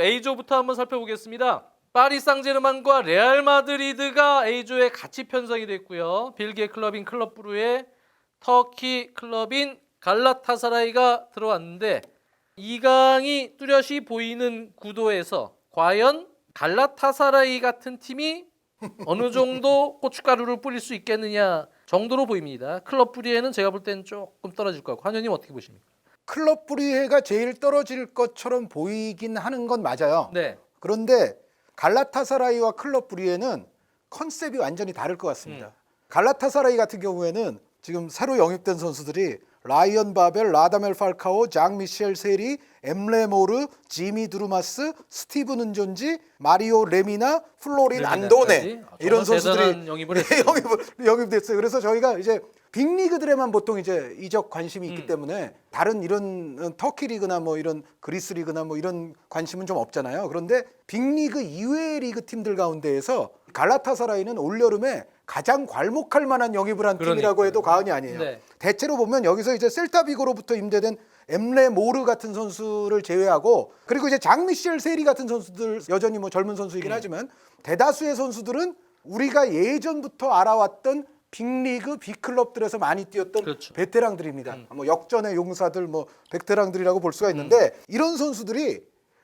A조부터 한번 살펴보겠습니다. 파리 상제르맹과 레알 마드리드가 A조에 같이 편성이 됐고요. 벨기에 클럽인 클럽 브루에 터키 클럽인 갈라타사라이가 들어왔는데 2강이 뚜렷이 보이는 구도에서 과연 갈라타사라이 같은 팀이 어느 정도 고춧가루를 뿌릴 수 있겠느냐 정도로 보입니다. 클럽 브루에는 제가 볼 때는 조금 떨어질 것 같고 한현님 어떻게 보십니까? 클럽 브리헤가 제일 떨어질 것처럼 보이긴 하는 건 맞아요. 네. 그런데 갈라타사라이와 클럽 브리헤는 컨셉이 완전히 다를 것 같습니다. 갈라타사라이 같은 경우에는 지금 새로 영입된 선수들이 라이언 바벨, 라다멜 팔카오, 장 미셸 세리, 엠레 모르, 지미 두루마스, 스티븐 은존지, 마리오 레미나, 플로린 안도네 이런 선수들이 영입을 했어요. 영입됐어요. 그래서 저희가 이제 빅리그들에만 보통 이제 이적 관심이 있기 때문에 다른 이런 터키 리그나 뭐 이런 그리스 리그나 뭐 이런 관심은 좀 없잖아요. 그런데 빅리그 이외의 리그 팀들 가운데에서 갈라타사라이는 올여름에 가장 괄목할 만한 영입을 한 팀이라고 해도 과언이 아니에요. 네. 대체로 보면 여기서 이제 셀타비고로부터 임대된 엠레 모르 같은 선수를 제외하고 그리고 이제 장미셸 세리 같은 선수들 여전히 뭐 젊은 선수이긴 하지만 대다수의 선수들은 우리가 예전부터 알아왔던 빅리그 빅클럽들에서 많이 뛰었던 그렇죠. 베테랑들입니다. 뭐 역전의 용사들 뭐 베테랑들이라고 볼 수가 있는데 이런 선수들이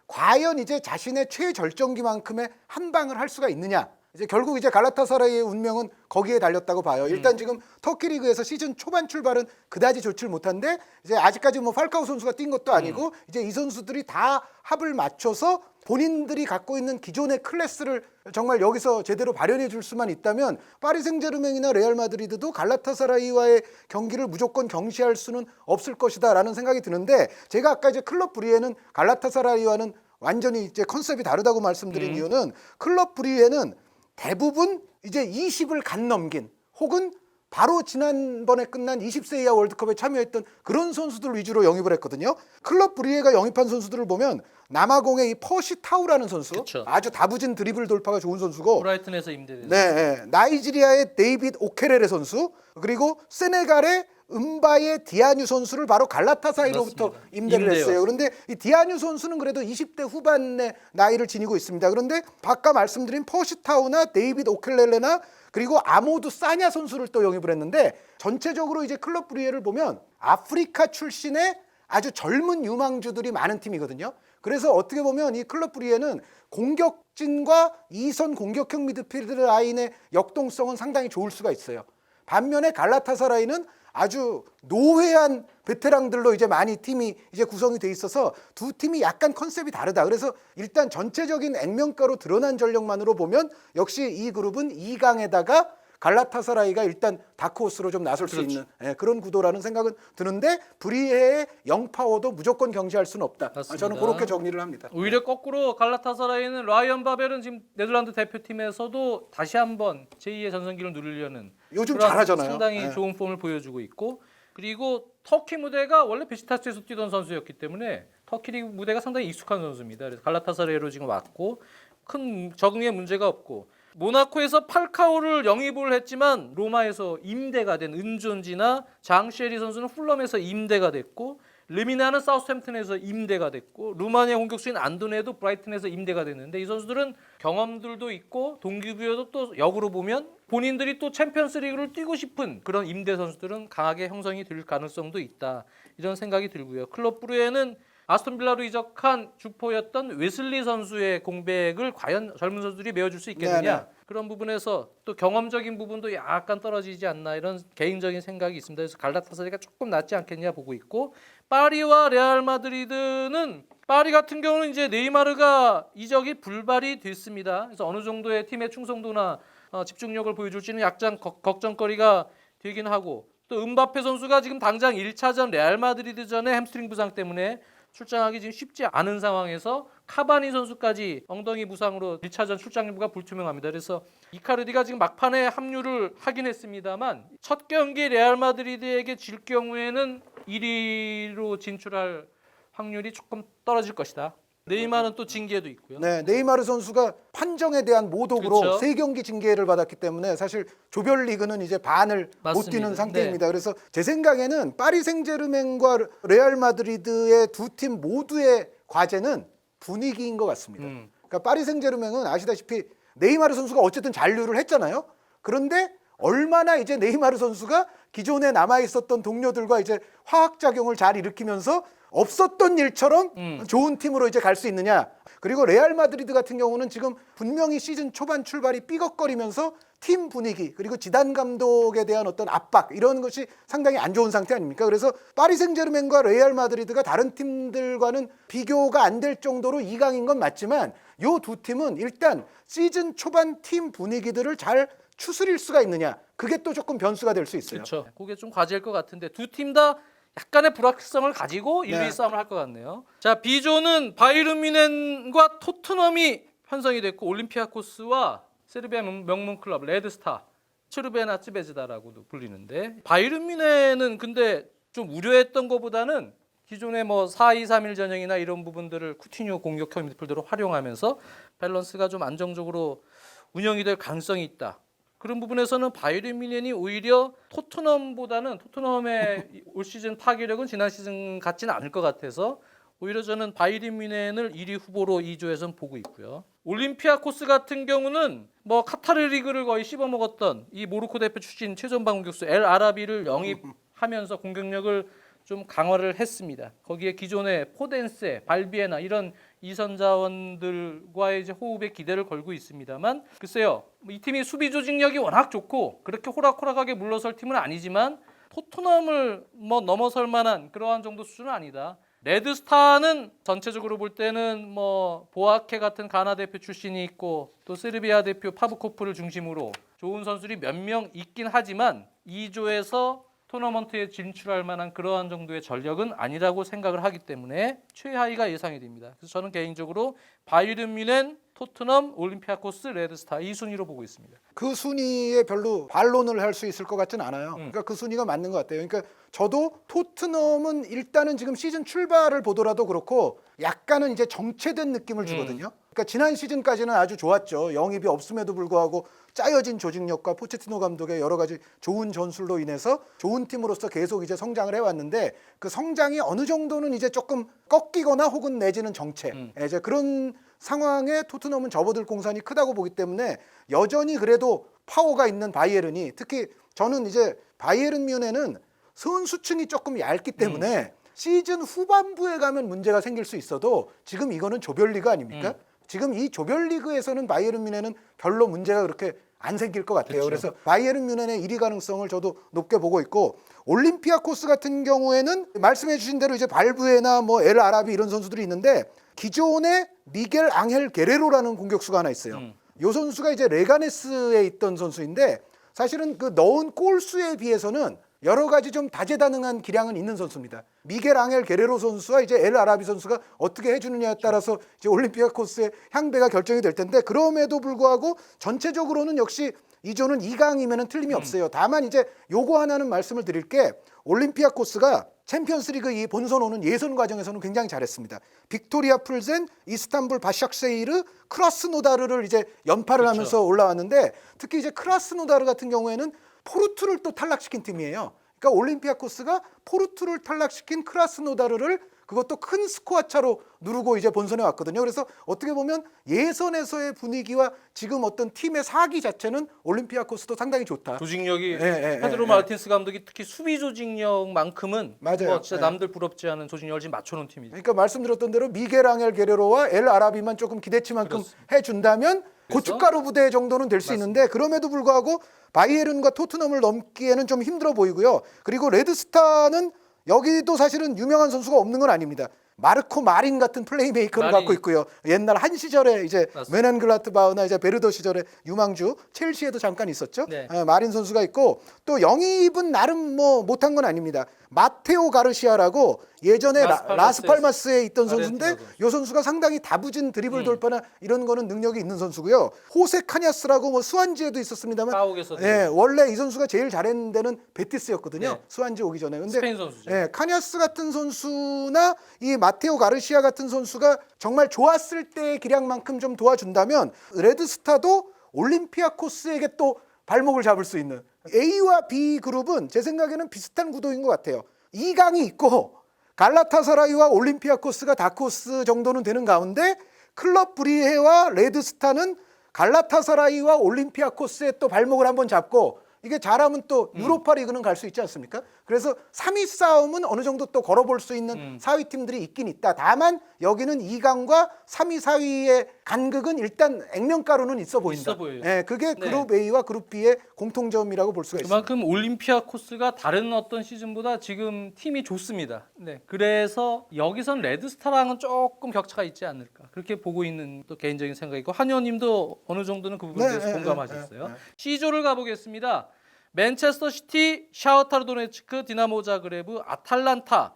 과연 이제 자신의 최절정기만큼의 한 방을 할 수가 있느냐? 이제 결국 이제 갈라타사라이의 운명은 거기에 달렸다고 봐요. 일단 지금 터키 리그에서 시즌 초반 출발은 그다지 좋지를 못한데 이제 아직까지 뭐 팔카오 선수가 뛴 것도 아니고 이제 이 선수들이 다 합을 맞춰서 본인들이 갖고 있는 기존의 클래스를 정말 여기서 제대로 발현해 줄 수만 있다면 파리 생제르맹이나 레알 마드리드도 갈라타사라이와의 경기를 무조건 경시할 수는 없을 것이다라는 생각이 드는데 제가 아까 이제 클럽 브리에는 갈라타사라이와는 완전히 이제 컨셉이 다르다고 말씀드린 이유는 클럽 브리에는 대부분 이제 20을 간 넘긴 혹은 바로 지난번에 끝난 20세 이하 월드컵에 참여했던 그런 선수들 위주로 영입을 했거든요. 클럽 브리에가 영입한 선수들을 보면 남아공의 이 퍼시 타우라는 선수 그쵸. 아주 다부진 드리블 돌파가 좋은 선수고 브라이튼에서 임대된 네, 나이지리아의 데이빗 오케레레 선수 그리고 세네갈의 은바의 디아뉴 선수를 바로 갈라타사라이로부터 맞습니다. 임대를 했어요. 그런데 이 디아뉴 선수는 그래도 20대 후반의 나이를 지니고 있습니다. 그런데 아까 말씀드린 퍼시타우나 데이빗 오켈렐레나 그리고 아모두 사냐 선수를 또 영입을 했는데 전체적으로 이제 클럽 브리에를 보면 아프리카 출신의 아주 젊은 유망주들이 많은 팀이거든요. 그래서 어떻게 보면 이 클럽 브리에는 공격진과 이선 공격형 미드필드 라인의 역동성은 상당히 좋을 수가 있어요. 반면에 갈라타사라이는 아주 노회한 베테랑들로 이제 많이 팀이 이제 구성이 돼 있어서 두 팀이 약간 컨셉이 다르다. 그래서 일단 전체적인 액면가로 드러난 전력만으로 보면 역시 이 그룹은 2강에다가 갈라타사라이가 일단 다크호스로 좀 나설 수 있는 그런 구도라는 생각은 드는데 브리헤의 영파워도 무조건 경시할 수는 없다. 맞습니다. 저는 그렇게 정리를 합니다. 오히려 거꾸로 갈라타사라이는 라이언 바벨은 지금 네덜란드 대표팀에서도 다시 한번 제2의 전성기를 누리려는 요즘 그런 잘하잖아요. 상당히 좋은 폼을 보여주고 있고 그리고 터키 무대가 원래 베시타스에서 뛰던 선수였기 때문에 터키 리그 무대가 상당히 익숙한 선수입니다. 그래서 갈라타사라이로 지금 왔고 큰 적응에 문제가 없고 모나코에서 팔카오를 영입을 했지만 로마에서 임대가 된 은존지나 장쉐리 선수는 풀럼에서 임대가 됐고 르미나는 사우스햄튼에서 임대가 됐고 루마니아 공격수인 안도네도 브라이튼에서 임대가 됐는데 이 선수들은 경험들도 있고 동기부여도 또 역으로 보면 본인들이 또 챔피언스리그를 뛰고 싶은 그런 임대 선수들은 강하게 형성이 될 가능성도 있다 이런 생각이 들고요. 클럽 브루에는 아스톤 빌라로 이적한 주포였던 웨슬리 선수의 공백을 과연 젊은 선수들이 메워줄 수 있겠느냐 네네. 그런 부분에서 또 경험적인 부분도 약간 떨어지지 않나 이런 개인적인 생각이 있습니다. 그래서 갈라타사라이가 조금 낫지 않겠냐 보고 있고 파리와 레알 마드리드는 파리 같은 경우는 이제 네이마르가 이적이 불발이 됐습니다. 그래서 어느 정도의 팀의 충성도나 집중력을 보여줄지는 약간 걱정거리가 되긴 하고 또 음바페 선수가 지금 당장 1차전 레알 마드리드전에 햄스트링 부상 때문에 출장하기 지금 쉽지 않은 상황에서 카바니 선수까지 엉덩이 부상으로 1차전 출장 여부가 불투명합니다. 그래서 이카르디가 지금 막판에 합류를 하긴 했습니다만 첫 경기 레알 마드리드에게 질 경우에는 1위로 진출할 확률이 조금 떨어질 것이다. 네이마르는 또 징계도 있고요. 네, 네이마르 선수가 판정에 대한 모독으로 그렇죠. 3경기 징계를 받았기 때문에 사실 조별리그는 이제 반을 못 맞습니다. 뛰는 상태입니다. 그래서 제 생각에는 파리 생제르맹과 레알 마드리드의 두 팀 모두의 과제는 분위기인 것 같습니다. 그러니까 파리 생제르맹은 아시다시피 네이마르 선수가 어쨌든 잔류를 했잖아요. 그런데 얼마나 이제 네이마르 선수가 기존에 남아 있었던 동료들과 이제 화학작용을 잘 일으키면서 없었던 일처럼 좋은 팀으로 이제 갈 수 있느냐. 그리고 레알 마드리드 같은 경우는 지금 분명히 시즌 초반 출발이 삐걱거리면서 팀 분위기 그리고 지단 감독에 대한 어떤 압박 이런 것이 상당히 안 좋은 상태 아닙니까? 그래서 파리 생제르맹과 레알 마드리드가 다른 팀들과는 비교가 안 될 정도로 2강인 건 맞지만 요 두 팀은 일단 시즌 초반 팀 분위기들을 잘 추스릴 수가 있느냐. 그게 또 조금 변수가 될 수 있어요. 그렇죠. 그게 좀 과제일 것 같은데 두 팀 다 약간의 불확실성을 가지고 1위 네. 싸움을 할 것 같네요. 자, B조는 바이에른 뮌헨과 토트넘이 편성이 됐고 올림피아코스와 세르비아 명문 클럽 레드스타, 츠르베나 츠베즈다라고도 불리는데 바이에른 뮌헨은 근데 좀 우려했던 것보다는 기존의 뭐 4-2-3-1 전형이나 이런 부분들을 쿠티뉴 공격형 미드필더로 활용하면서 밸런스가 좀 안정적으로 운영이 될 가능성이 있다. 그런 부분에서는 바이에른 뮌헨이 오히려 토트넘보다는 토트넘의 올 시즌 파괴력은 지난 시즌 같지는 않을 것 같아서 오히려 저는 바이에른 뮌헨을 1위 후보로 2조에선 보고 있고요. 올림피아코스 같은 경우는 뭐 카타르 리그를 거의 씹어먹었던 이 모로코 대표 출신 최전방 공격수 엘 아라비를 영입하면서 공격력을 좀 강화를 했습니다. 거기에 기존의 포덴세, 발비에나 이런 이선 자원들과의 이제 호흡에 기대를 걸고 있습니다만 글쎄요. 이 팀이 수비 조직력이 워낙 좋고 그렇게 호락호락하게 물러설 팀은 아니지만 토트넘을 뭐 넘어설 만한 그러한 정도 수준은 아니다. 레드스타는 전체적으로 볼 때는 뭐 보아케 같은 가나 대표 출신이 있고 또 세르비아 대표 파브코프를 중심으로 좋은 선수들이 몇 명 있긴 하지만 2조에서 토너먼트에 진출할 만한 그러한 정도의 전력은 아니라고 생각을 하기 때문에 최하위가 예상이 됩니다. 그래서 저는 개인적으로 바이에른 뮌헨, 토트넘, 올림피아코스, 레드스타 이 순위로 보고 있습니다. 그 순위에 별로 반론을 할 수 있을 것 같지는 않아요. 그러니까 그 순위가 맞는 것 같아요. 그러니까 저도 토트넘은 일단은 지금 시즌 출발을 보더라도 그렇고 약간은 이제 정체된 느낌을 주거든요. 그러니까 지난 시즌까지는 아주 좋았죠. 영입이 없음에도 불구하고 짜여진 조직력과 포체티노 감독의 여러 가지 좋은 전술로 인해서 좋은 팀으로서 계속 이제 성장을 해왔는데 그 성장이 어느 정도는 이제 조금 꺾이거나 혹은 내지는 정체 이제 그런 상황에 토트넘은 접어들 공산이 크다고 보기 때문에 여전히 그래도 파워가 있는 바이에른이 특히 저는 이제 바이에른 뮌헨은 선수층이 조금 얇기 때문에 시즌 후반부에 가면 문제가 생길 수 있어도 지금 이거는 조별리그 아닙니까? 지금 이 조별리그에서는 바이에른 뮌헨은 별로 문제가 그렇게 안 생길 것 같아요. 그렇죠. 그래서 바이에른 뮌헨의 1위 가능성을 저도 높게 보고 있고 올림피아코스 같은 경우에는 말씀해 주신 대로 이제 발부에나 뭐 엘 아라비 이런 선수들이 있는데 기존에 미겔 앙헬 게레로라는 공격수가 하나 있어요. 이 선수가 이제 레가네스에 있던 선수인데 사실은 그 넣은 골수에 비해서는 여러 가지 좀 다재다능한 기량은 있는 선수입니다. 미겔 앙헬 게레로 선수와 이제 엘 아라비 선수가 어떻게 해주느냐에 따라서 이제 올림피아코스의 향배가 결정이 될 텐데 그럼에도 불구하고 전체적으로는 역시 이조는 2강이면은 틀림이 없어요. 다만 이제 요거 하나는 말씀을 드릴 게 올림피아코스가 챔피언스리그 이 본선 오는 예선 과정에서는 굉장히 잘했습니다. 빅토리아 풀젠, 이스탄불 바샥세이르, 크라스노다르를 이제 연파를 하면서 올라왔는데 특히 이제 크라스노다르 같은 경우에는 포르투를 또 탈락시킨 팀이에요. 그러니까 올림피아코스가 포르투를 탈락시킨 크라스노다르를 그것도 큰 스코어 차로 누르고 이제 본선에 왔거든요. 그래서 어떻게 보면 예선에서의 분위기와 지금 어떤 팀의 사기 자체는 올림피아코스도 상당히 좋다. 조직력이 예, 페드로 예. 마르틴스 감독이 특히 수비 조직력만큼은 맞아요. 뭐 진짜 예. 남들 부럽지 않은 조직력을 지금 맞춰놓은 팀이죠. 그러니까 말씀드렸던 대로 미겔 앙헬 게레로와 엘 아라비만 조금 기대치만큼 그렇습니다. 해준다면 그래서? 고춧가루 부대 정도는 될 수 있는데 그럼에도 불구하고 바이에른과 토트넘을 넘기에는 좀 힘들어 보이고요. 그리고 레드스타는 여기도 사실은 유명한 선수가 없는 건 아닙니다. 마르코 마린 같은 플레이메이커를 마린이. 갖고 있고요. 옛날 한 시절에 이제 맞습니다. 메넨글라트바우나 이제 베르더 시절에 유망주 첼시에도 잠깐 있었죠. 네. 마린 선수가 있고 또 영입은 나름 뭐 못한 건 아닙니다. 마테오 가르시아라고 예전에 라스팔마스에 있던 선수인데 아르헨티나 선수. 이 선수가 상당히 다부진 드리블 돌파나 이런 거는 능력이 있는 선수고요. 호세 카냐스라고 뭐 스완지에도 있었습니다만 파옥에서도 예, 원래 이 선수가 제일 잘했는 데는 베티스였거든요. 네. 스완지 오기 전에. 근데 스페인 선수죠. 예, 카냐스 같은 선수나 이 마테오 가르시아 같은 선수가 정말 좋았을 때의 기량만큼 좀 도와준다면 레드스타도 올림피아코스에게 또 발목을 잡을 수 있는 A와 B 그룹은 제 생각에는 비슷한 구도인 것 같아요. 2강이 있고 갈라타사라이와 올림피아코스가 다크호스 정도는 되는 가운데 클럽 브리헤와 레드스타는 갈라타사라이와 올림피아코스의 또 발목을 한번 잡고 이게 잘하면 또 유로파 리그는 갈 수 있지 않습니까? 그래서 3위 싸움은 어느 정도 또 걸어볼 수 있는 4위 팀들이 있긴 있다. 다만 여기는 2강과 3위, 4위의 간극은 일단 액면가로는 있어 보인다. 있어 보여요. 예, 그게 네. 그룹 A와 그룹 B의 공통점이라고 볼 수가 있습니다. 그만큼 올림피아코스가 다른 어떤 시즌보다 지금 팀이 좋습니다. 네, 그래서 여기선 레드스타랑은 조금 격차가 있지 않을까 그렇게 보고 있는 또 개인적인 생각이고 한의원님도 어느 정도는 그 부분에 대해서 공감하셨어요. C조를 가보겠습니다. 맨체스터 시티, 샤흐타르 도네츠크, 디나모 자그레브, 아탈란타.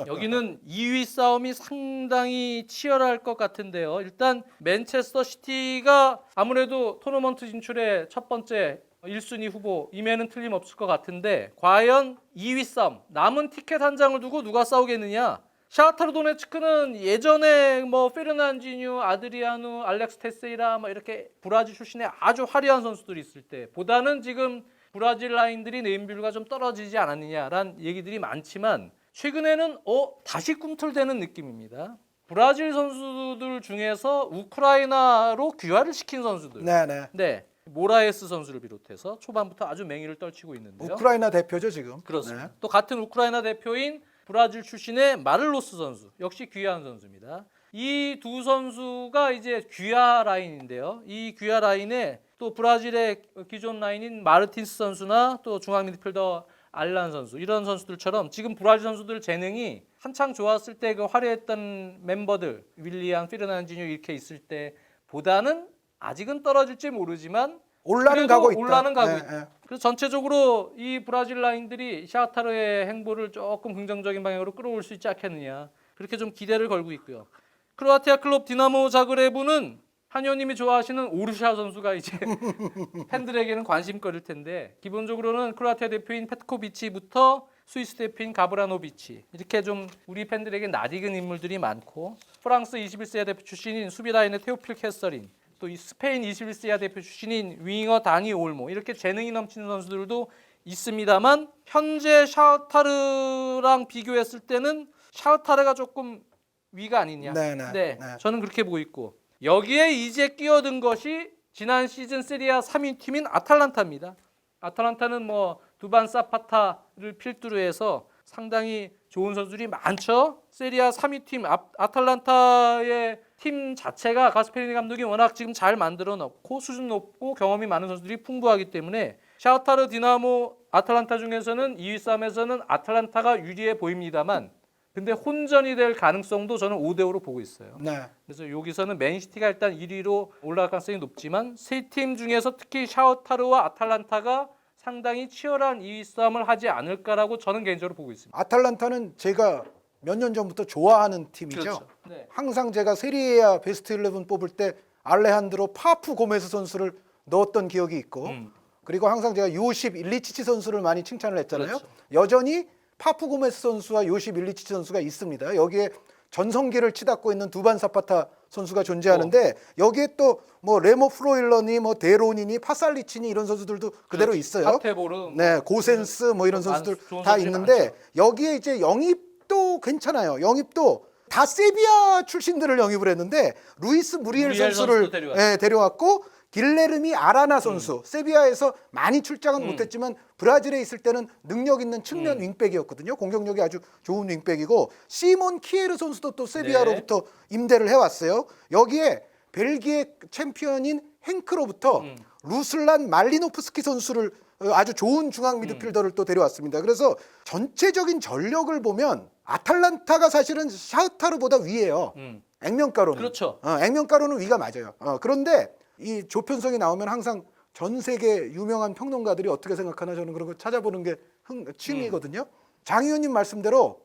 여기는 2위 싸움이 상당히 치열할 것 같은데요. 일단 맨체스터 시티가 아무래도 토너먼트 진출의 첫 번째 1순위 후보임에는 틀림없을 것 같은데 과연 2위 싸움, 남은 티켓 한 장을 두고 누가 싸우겠느냐? 샤흐타르 도네츠크는 예전에 뭐 페르난지뉴, 아드리아누, 알렉스 테세이라 뭐 이렇게 브라질 출신의 아주 화려한 선수들이 있을 때보다는 지금 브라질 라인들이 네임밸류가 좀 떨어지지 않았느냐라는 얘기들이 많지만 최근에는 다시 꿈틀대는 느낌입니다. 브라질 선수들 중에서 우크라이나로 귀화를 시킨 선수들. 네. 모라에스 선수를 비롯해서 초반부터 아주 맹위를 떨치고 있는데요. 우크라이나 대표죠 지금. 그렇습니다. 네. 또 같은 우크라이나 대표인 브라질 출신의 마를로스 선수 역시 귀화한 선수입니다. 이 두 선수가 이제 귀화 라인인데요. 이 귀화 라인에 또 브라질의 기존 라인인 마르틴스 선수나 또 중앙 미드필더 알란 선수 이런 선수들처럼 지금 브라질 선수들 재능이 한창 좋았을 때 그 화려했던 멤버들 윌리안, 피르난지뉴 이렇게 있을 때보다는 아직은 떨어질지 모르지만 올라는 가고 있다. 올라는 가고 있다. 그래서 전체적으로 이 브라질 라인들이 샤흐타르의 행보를 조금 긍정적인 방향으로 끌어올 수 있지 않겠느냐 그렇게 좀 기대를 걸고 있고요. 크로아티아 클럽 디나모 자그레브는 한의원님이 좋아하시는 오르샤 선수가 이제 팬들에게는 관심거리일 텐데 기본적으로는 크로아티아 대표인 페트코비치부터 스위스 대표인 가브라노비치 이렇게 좀 우리 팬들에게 낯익은 인물들이 많고 프랑스 21세기 대표 출신인 수비라인의 테오필 캐서린 또 이 스페인 21세기 대표 출신인 윙어 다니 올모 이렇게 재능이 넘치는 선수들도 있습니다만 현재 샤흐타르랑 비교했을 때는 샤흐타르가 조금 위가 아니냐. 네, 저는 그렇게 보고 있고 여기에 이제 끼어든 것이 지난 시즌 세리아 3위 팀인 아탈란타입니다. 아탈란타는 뭐 두반 사파타를 필두로 해서 상당히 좋은 선수들이 많죠. 세리아 3위 팀 아탈란타의 팀 자체가 가스페리니 감독이 워낙 지금 잘 만들어 놓고 수준 높고 경험이 많은 선수들이 풍부하기 때문에 샤흐타르, 디나모, 아탈란타 중에서는 2위 싸움에서는 아탈란타가 유리해 보입니다만 근데 혼전이 될 가능성도 저는 5대5로 보고 있어요. 그래서 여기서는 맨시티가 일단 1위로 올라갈 가능성이 높지만 세 팀 중에서 특히 샤흐타르와 아탈란타가 상당히 치열한 2위 싸움을 하지 않을까라고 저는 개인적으로 보고 있습니다. 아탈란타는 제가 몇 년 전부터 좋아하는 팀이죠. 그렇죠. 네. 항상 제가 세리에아 베스트 11 뽑을 때 알레한드로 파프 고메스 선수를 넣었던 기억이 있고 그리고 항상 제가 요십 일리치치 선수를 많이 칭찬을 했잖아요. 그렇죠. 여전히 파프 고메스 선수와 요십 일리치치 선수가 있습니다. 여기에 전성기를 치닫고 있는 두반 사파타 선수가 존재하는데 여기에 또 뭐 레모 프로일러니 뭐 데로니니 파살리치니 이런 선수들도 그대로 있어요. 파테보르, 네, 고센스 뭐 이런 선수들 좋은 다 선수들이 있는데 많죠. 여기에 이제 영입도 괜찮아요. 영입도 다 세비야 출신들을 영입을 했는데 루이스 무리엘 선수를 선수도 데려왔고 길레르미 아라나 선수 세비야에서 많이 출장은 못했지만 브라질에 있을 때는 능력 있는 측면 윙백이었거든요. 공격력이 아주 좋은 윙백이고 시몬 키에르 선수도 또 세비야로부터 임대를 해왔어요. 여기에 벨기에 챔피언인 행크로부터 루슬란 말리노프스키 선수를 아주 좋은 중앙 미드필더를 또 데려왔습니다. 그래서 전체적인 전력을 보면 아탈란타가 사실은 샤흐타르보다 위에요. 액면가로는. 그렇죠. 액면가로는 위가 맞아요. 그런데 이 조편성이 나오면 항상 전 세계 유명한 평론가들이 어떻게 생각하나 저는 그런 거 찾아보는 게 취미거든요. 장 의원님 말씀대로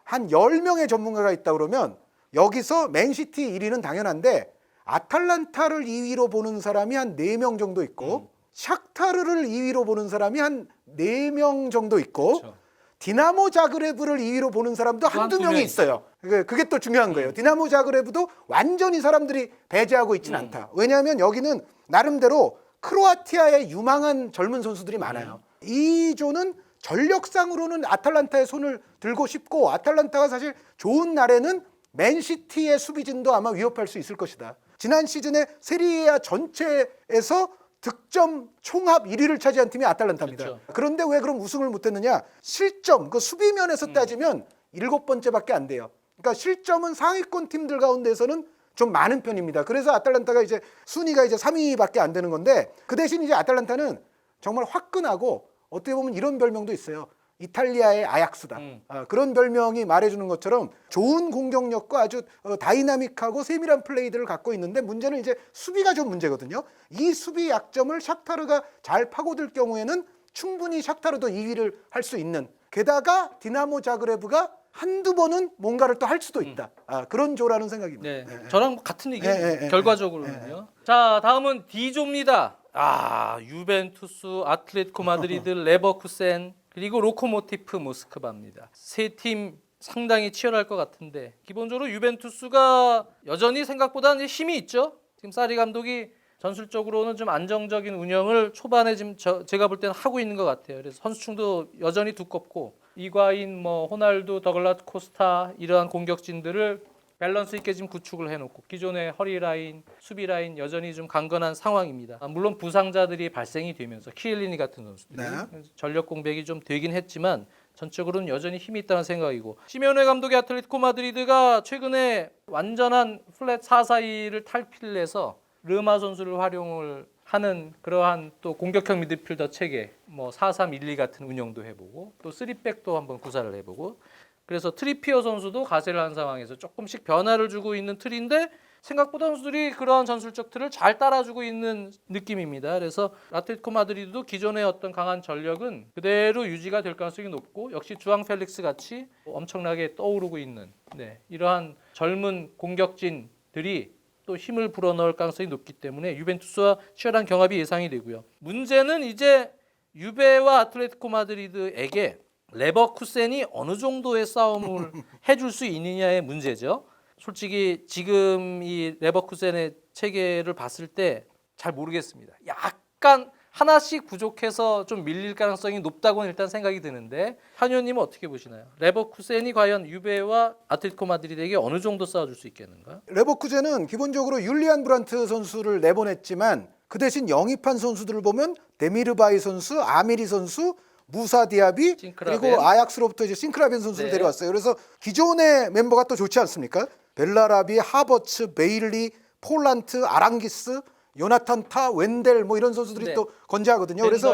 한 10명의 전문가가 있다 그러면 여기서 맨시티 1위는 당연한데 아탈란타를 2위로 보는 사람이 한 4명 정도 있고 샥타르를 2위로 보는 사람이 한 4명 정도 있고 그렇죠. 디나모 자그레브를 2위로 보는 사람도 한두 명이 있어요. 그게 또 중요한 거예요. 디나모 자그레브도 완전히 사람들이 배제하고 있지는 않다. 왜냐하면 여기는 나름대로 크로아티아의 유망한 젊은 선수들이 많아요. 이 조는 전력상으로는 아탈란타의 손을 들고 싶고 아탈란타가 사실 좋은 날에는 맨시티의 수비진도 아마 위협할 수 있을 것이다. 지난 시즌에 세리에아 전체에서 득점 총합 1위를 차지한 팀이 아탈란타입니다. 그렇죠. 그런데 왜 그럼 우승을 못했느냐? 실점, 그 수비면에서 따지면 7번째밖에 안 돼요. 그러니까 실점은 상위권 팀들 가운데서는 좀 많은 편입니다. 그래서 아탈란타가 이제 순위가 이제 3위밖에 안 되는 건데 그 대신 이제 아탈란타는 정말 화끈하고 어떻게 보면 이런 별명도 있어요. 이탈리아의 아약스다. 그런 별명이 말해주는 것처럼 좋은 공격력과 아주 다이나믹하고 세밀한 플레이들을 갖고 있는데 문제는 이제 수비가 좀 문제거든요. 이 수비 약점을 샤크타르가 잘 파고들 경우에는 충분히 샤크타르도 2위를 할 수 있는, 게다가 디나모 자그레브가 한두 번은 뭔가를 또 할 수도 있다. 그런 조라는 생각입니다. 네, 저랑 같은 얘기예요. 결과적으로는요. 자, 다음은 D조입니다. 유벤투스, 아틀레티코 마드리드, 레버쿠센 그리고 로코모티프 모스크바입니다. 세 팀 상당히 치열할 것 같은데 기본적으로 유벤투스가 여전히 생각보다는 힘이 있죠. 지금 사리 감독이 전술적으로는 좀 안정적인 운영을 초반에 지금 제가 볼 때는 하고 있는 것 같아요. 그래서 선수층도 여전히 두껍고 이과인, 호날두, 더글라스 코스타 이러한 공격진들을 밸런스 있게 지금 구축을 해놓고 기존의 허리 라인, 수비 라인 여전히 좀 강건한 상황입니다. 물론 부상자들이 발생이 되면서 키엘리니 같은 선수들이 전력 공백이 좀 되긴 했지만 전적으로는 여전히 힘이 있다는 생각이고 시메오네 감독의 아틀레티코 마드리드가 최근에 완전한 플랫 4-4-2를 탈피를 해서 르마 선수를 활용을 하는 그러한 또 공격형 미드필더 체계 4-3-1-2 같은 운영도 해보고 또 3백도 한번 구사를 해보고 그래서 트리피어 선수도 가세를 한 상황에서 조금씩 변화를 주고 있는 틀인데 생각보다 선수들이 그러한 전술적 틀을 잘 따라주고 있는 느낌입니다. 그래서 아틀레티코 마드리드도 기존의 어떤 강한 전력은 그대로 유지가 될 가능성이 높고 역시 주앙 펠릭스 같이 엄청나게 떠오르고 있는 이러한 젊은 공격진들이 또 힘을 불어넣을 가능성이 높기 때문에 유벤투스와 치열한 경합이 예상이 되고요. 문제는 이제 유베와 아틀레티코 마드리드에게 레버쿠센이 어느 정도의 싸움을 해줄 수 있느냐의 문제죠. 솔직히 지금 이 레버쿠센의 체계를 봤을 때 잘 모르겠습니다. 약간 하나씩 부족해서 좀 밀릴 가능성이 높다고는 일단 생각이 드는데 한 의원님은 어떻게 보시나요? 레버쿠센이 과연 유베와 아틀레티코 마드리드에게 어느 정도 싸워줄 수 있겠는가? 레버쿠젠은 기본적으로 율리안 브란트 선수를 내보냈지만 그 대신 영입한 선수들을 보면 데미르바이 선수, 아미리 선수, 무사 디아비 싱크라벤. 그리고 아약스로부터 이제 싱크라벤 선수를 데려왔어요. 그래서 기존의 멤버가 또 좋지 않습니까? 벨라라비, 하버츠, 베일리, 폴란트, 아랑기스, 요나탄 타, 웬델 이런 선수들이 또 건재하거든요. 그래서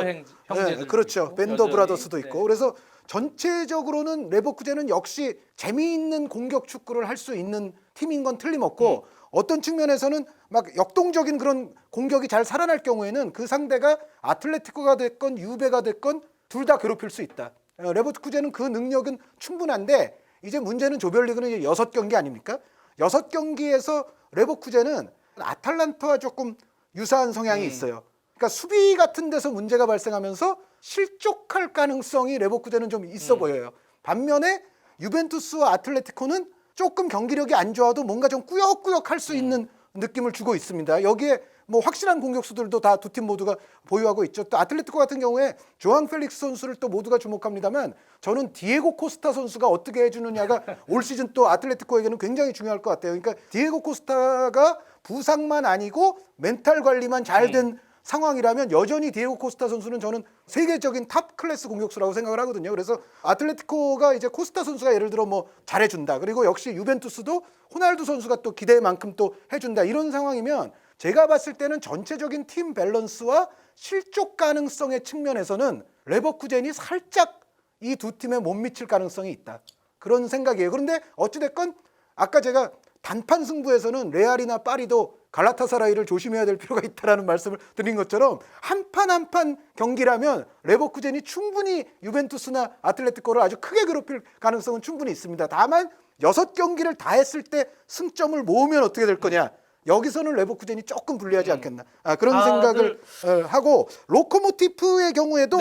그렇죠. 벤더 브라더스도 있고. 그래서 전체적으로는 레버쿠젠은 역시 재미있는 공격 축구를 할 수 있는 팀인 건 틀림없고 어떤 측면에서는 막 역동적인 그런 공격이 잘 살아날 경우에는 그 상대가 아틀레티코가 됐건 유베가 됐건 둘 다 괴롭힐 수 있다. 레버쿠젠은 그 능력은 충분한데 이제 문제는 조별리그는 이제 6경기 아닙니까? 6경기에서 레버쿠젠은 아탈란타와 조금 유사한 성향이 있어요. 그러니까 수비 같은 데서 문제가 발생하면서 실족할 가능성이 레버쿠젠은 좀 있어 보여요. 반면에 유벤투스와 아틀레티코는 조금 경기력이 안 좋아도 뭔가 좀 꾸역꾸역 할 수 있는 느낌을 주고 있습니다. 여기에 확실한 공격수들도 다 두 팀 모두가 보유하고 있죠. 또 아틀레티코 같은 경우에 조앙 펠릭스 선수를 또 모두가 주목합니다만 저는 디에고 코스타 선수가 어떻게 해주느냐가 올 시즌 또 아틀레티코에게는 굉장히 중요할 것 같아요. 그러니까 디에고 코스타가 부상만 아니고 멘탈 관리만 잘 된 상황이라면 여전히 디에고 코스타 선수는 저는 세계적인 탑 클래스 공격수라고 생각을 하거든요. 그래서 아틀레티코가 이제 코스타 선수가 예를 들어 잘해준다. 그리고 역시 유벤투스도 호날두 선수가 또 기대만큼 또 해준다. 이런 상황이면 제가 봤을 때는 전체적인 팀 밸런스와 실족 가능성의 측면에서는 레버쿠젠이 살짝 이 두 팀에 못 미칠 가능성이 있다. 그런 생각이에요. 그런데 어찌됐건 아까 제가 단판 승부에서는 레알이나 파리도 갈라타사라이를 조심해야 될 필요가 있다라는 말씀을 드린 것처럼 한 판 한 판 경기라면 레버쿠젠이 충분히 유벤투스나 아틀레티코를 아주 크게 괴롭힐 가능성은 충분히 있습니다. 다만 6경기를 다 했을 때 승점을 모으면 어떻게 될 거냐. 여기서는 레버쿠젠이 조금 불리하지 않겠나. 그런 생각을 하고 로코모티프의 경우에도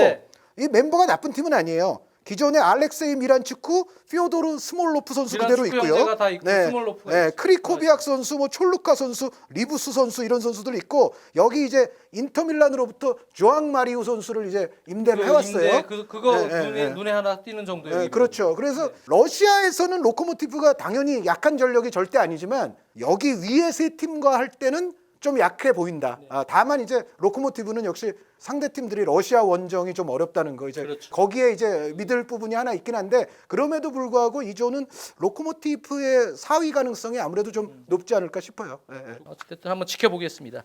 이 멤버가 나쁜 팀은 아니에요. 기존의 알렉세이 미란치쿠, 피오도르 스몰로프 선수 그대로 미란치쿠 있고요. 형제가 다 있고 스몰로프가 네, 있죠. 크리코비악 선수, 뭐 촐루카 선수, 리부스 선수 이런 선수들 있고 여기 이제 인터밀란으로부터 조앙 마리우 선수를 이제 임대를 해왔어요. 그거 네, 눈에 하나 띄는 정도예요. 네, 그렇죠. 그래서 러시아에서는 로코모티브가 당연히 약한 전력이 절대 아니지만 여기 위에 세 팀과 할 때는 좀 약해 보인다. 다만 이제 로코모티브는 역시 상대 팀들이 러시아 원정이 좀 어렵다는 거 이제 그렇죠. 거기에 이제 믿을 부분이 하나 있긴 한데 그럼에도 불구하고 이 조는 로코모티브의 4위 가능성이 아무래도 좀 높지 않을까 싶어요. 예, 예. 어쨌든 한번 지켜보겠습니다.